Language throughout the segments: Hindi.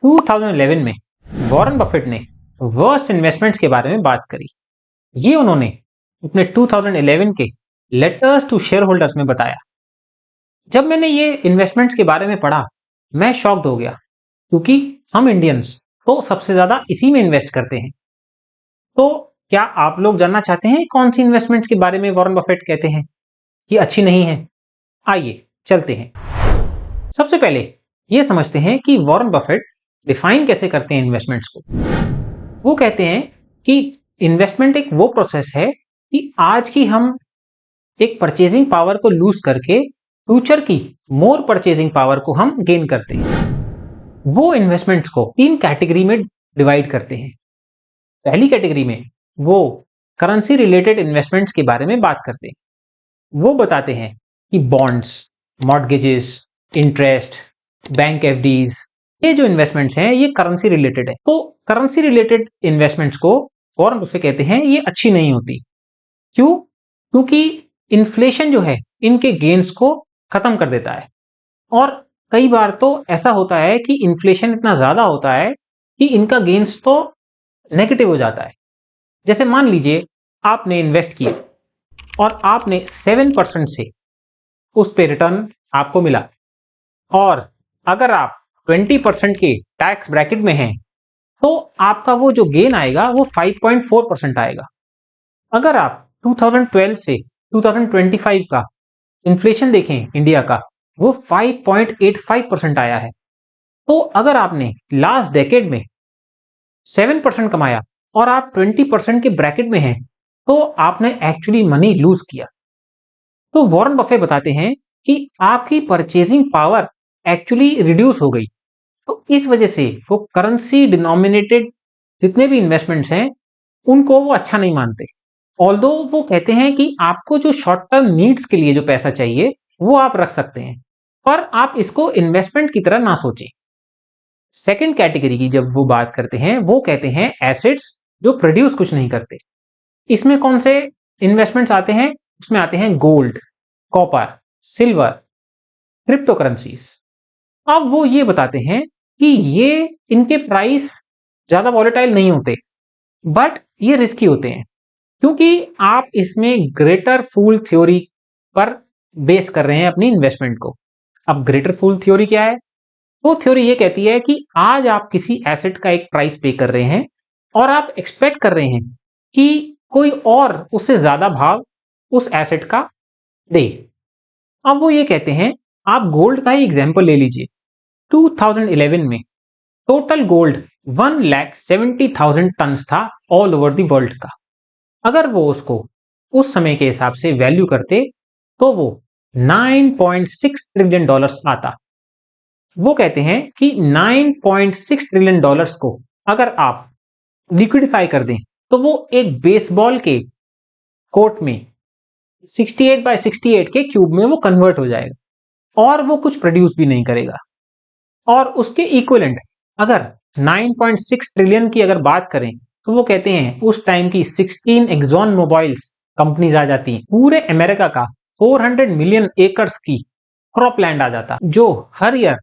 2011 में वॉरेन बफेट ने वर्स्ट इन्वेस्टमेंट्स के बारे में बात करी। ये उन्होंने अपने 2011 के लेटर्स टू शेयर होल्डर्स में बताया। जब मैंने ये इन्वेस्टमेंट्स के बारे में पढ़ा, मैं शॉक्ड हो गया, क्योंकि हम इंडियंस तो सबसे ज्यादा इसी में इन्वेस्ट करते हैं। तो क्या आप लोग जानना चाहते हैं कौन सी इन्वेस्टमेंट्स के बारे में वॉरेन बफेट कहते हैं ये अच्छी नहीं है? आइए चलते हैं। सबसे पहले ये समझते हैं कि वॉरेन बफेट डिफाइन कैसे करते हैं इन्वेस्टमेंट्स को। वो कहते हैं कि इन्वेस्टमेंट एक वो प्रोसेस है कि आज की हम एक परचेजिंग पावर को लूज करके फ्यूचर की मोर परचेजिंग पावर को हम गेन करते हैं। वो इन्वेस्टमेंट्स को 3 कैटेगरी में डिवाइड करते हैं। पहली कैटेगरी में वो करेंसी रिलेटेड इन्वेस्टमेंट्स के बारे में बात करते हैं। वो बताते हैं कि bonds, mortgages, interest, bank FDs, ये जो इन्वेस्टमेंट्स हैं ये करेंसी रिलेटेड है। तो करेंसी रिलेटेड इन्वेस्टमेंट्स को वॉरेन बफेट कहते हैं ये अच्छी नहीं होती। क्यों? क्योंकि इन्फ्लेशन जो है इनके गेन्स को खत्म कर देता है, और कई बार तो ऐसा होता है कि इन्फ्लेशन इतना ज्यादा होता है कि इनका गेन्स तो नेगेटिव हो जाता है। जैसे मान लीजिए आपने इन्वेस्ट किया और आपने 7% से उस पे रिटर्न आपको मिला, और अगर आप 20% के टैक्स ब्रैकेट में हैं तो आपका वो जो गेन आएगा वो 5.4% आएगा। अगर आप 2012 से 2025 का इन्फ्लेशन देखें इंडिया का, वो 5.85% आया है। तो अगर आपने लास्ट डेकेड में 7% कमाया और आप 20% के ब्रैकेट में हैं तो आपने एक्चुअली मनी लूज किया। तो वॉरेन बफेट बताते हैं कि आपकी परचेजिंग पावर एक्चुअली रिड्यूस हो गई। तो इस वजह से वो करेंसी डिनोमिनेटेड जितने भी इन्वेस्टमेंट्स हैं उनको वो अच्छा नहीं मानते। ऑल्दो वो कहते हैं कि आपको जो शॉर्ट टर्म नीड्स के लिए जो पैसा चाहिए वो आप रख सकते हैं, पर आप इसको इन्वेस्टमेंट की तरह ना सोचें। सेकंड कैटेगरी की जब वो बात करते हैं, वो कहते हैं एसेट्स जो प्रोड्यूस कुछ नहीं करते। इसमें कौन से इन्वेस्टमेंट्स आते हैं? उसमें आते हैं gold, copper, silver, crypto currencies. अब वो ये बताते हैं कि ये इनके प्राइस ज्यादा वॉलेटाइल नहीं होते, बट ये रिस्की होते हैं, क्योंकि आप इसमें ग्रेटर फूल थ्योरी पर बेस कर रहे हैं अपनी इन्वेस्टमेंट को। अब ग्रेटर फूल थ्योरी क्या है? वो थ्योरी ये कहती है कि आज आप किसी एसेट का एक प्राइस पे कर रहे हैं और आप एक्सपेक्ट कर रहे हैं कि कोई और उससे ज्यादा भाव उस एसेट का दे। अब वो ये कहते हैं, आप गोल्ड का ही एग्जांपल ले लीजिए। 2011 में टोटल गोल्ड 1,70,000 टन था ऑल ओवर द वर्ल्ड का। अगर वो उसको उस समय के हिसाब से वैल्यू करते तो वो 9.6 ट्रिलियन डॉलर्स आता। वो कहते हैं कि 9.6 ट्रिलियन डॉलर्स को अगर आप लिक्विडिफाई कर दें तो वो एक बेसबॉल के कोर्ट में 68 बाय 68 के क्यूब में वो कन्वर्ट हो जाएगा, और वो कुछ प्रोड्यूस भी नहीं करेगा। और उसके इक्विवेलेंट अगर 9.6 ट्रिलियन की अगर बात करें तो वो कहते हैं उस टाइम की 16 एक्सॉन मोबाइल्स कंपनीज आ जाती हैं। पूरे अमेरिका का 400 मिलियन एकर्स की क्रॉप लैंड आ जाता, जो हर ईयर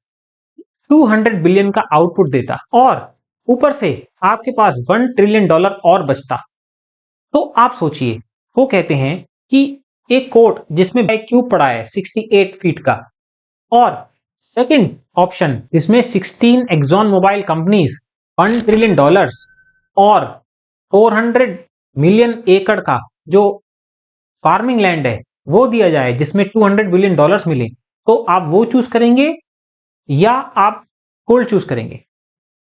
200 बिलियन का आउटपुट देता, और ऊपर से आपके पास 1 ट्रिलियन डॉलर और बचता। तो आप सोचिए, वो कहते हैं कि एक कोर्ट जिसमें एक क्यूब पड़ा है 68 फीट का, और सेकंड ऑप्शन जिसमें 16 Exxon Mobil companies 1 trillion dollars और 400 मिलियन एकड़ का जो फार्मिंग लैंड है वो दिया जाए जिसमें 200 बिलियन डॉलर्स मिले, तो आप वो चूज करेंगे या आप गोल्ड चूज करेंगे?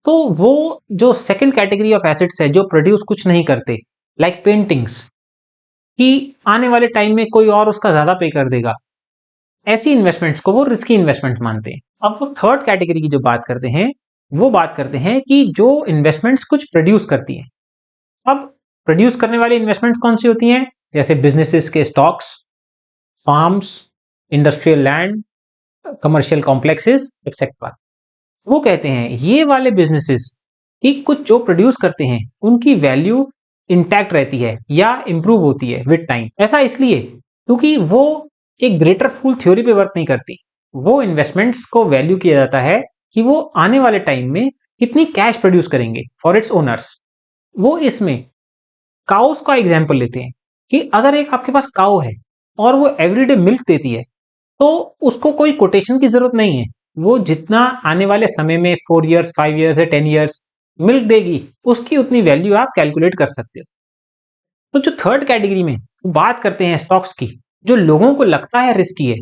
तो वो जो सेकंड कैटेगरी ऑफ एसेट्स है जो प्रोड्यूस कुछ नहीं करते, लाइक पेंटिंग्स, कि आने वाले टाइम में कोई और उसका ज्यादा पे कर देगा, ऐसी इन्वेस्टमेंट्स को वो रिस्की इन्वेस्टमेंट मानते हैं। अब वो थर्ड कैटेगरी की जो बात करते हैं, वो बात करते हैं कि जो इन्वेस्टमेंट्स कुछ प्रोड्यूस करती हैं। अब प्रोड्यूस करने वाली इन्वेस्टमेंट्स कौन सी होती हैं? जैसे बिजनेसेस के stocks, farms, industrial land, commercial complexes etcetera. वो कहते हैं ये वाले बिजनेसेस की कुछ जो प्रोड्यूस करते हैं उनकी वैल्यू इंटैक्ट रहती है या इंप्रूव होती है विद टाइम। ऐसा इसलिए क्योंकि वो एक ग्रेटर फूल थ्योरी पे वर्क नहीं करती। वो इन्वेस्टमेंट्स को वैल्यू किया जाता है कि वो आने वाले टाइम में कितनी कैश प्रोड्यूस करेंगे फॉर इट्स ओनर्स। वो इसमें काउस का एग्जाम्पल लेते हैं कि अगर एक आपके पास काउ है और वो एवरीडे मिल्क देती है तो उसको कोई कोटेशन की जरूरत नहीं है। वो जितना आने वाले समय में 4 years 5 years या 10 years मिल्क देगी उसकी उतनी वैल्यू आप कैलकुलेट कर सकते हो। तो जो थर्ड कैटेगरी में बात करते हैं स्टॉक्स की, जो लोगों को लगता है रिस्की है,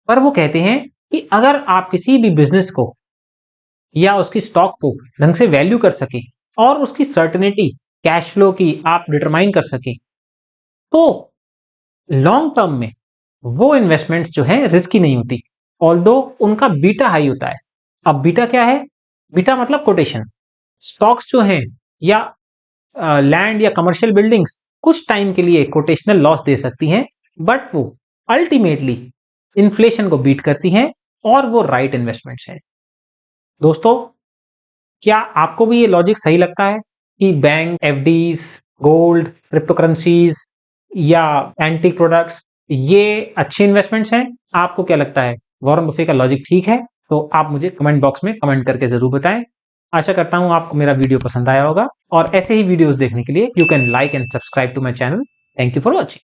पर वो कहते हैं कि अगर आप किसी भी बिजनेस को या उसकी स्टॉक को ढंग से वैल्यू कर सके और उसकी सर्टेनिटी कैश फ्लो की आप डिटरमाइन कर सके तो लॉन्ग टर्म में वो इन्वेस्टमेंट्स जो है रिस्की नहीं होती, ऑल्दो उनका बीटा हाई होता है। अब बीटा क्या है? बीटा मतलब कोटेशन। स्टॉक्स जो हैं या लैंड या कमर्शियल बिल्डिंग्स कुछ टाइम के लिए कोटेशनल लॉस दे सकती हैं, बट वो अल्टीमेटली इन्फ्लेशन को बीट करती हैं और वो राइट इन्वेस्टमेंट्स हैं। दोस्तों, क्या आपको भी ये लॉजिक सही लगता है कि bank, FDs, gold, crypto currencies या एंटीक प्रोडक्ट्स ये अच्छी इन्वेस्टमेंट्स हैं? आपको क्या लगता है, वॉरेन बफे का लॉजिक ठीक है? तो आप मुझे कमेंट बॉक्स में कमेंट करके जरूर बताएं। आशा करता हूं आपको मेरा वीडियो पसंद आया होगा और ऐसे ही वीडियोस देखने के लिए you can like and subscribe to my channel. Thank you for watching.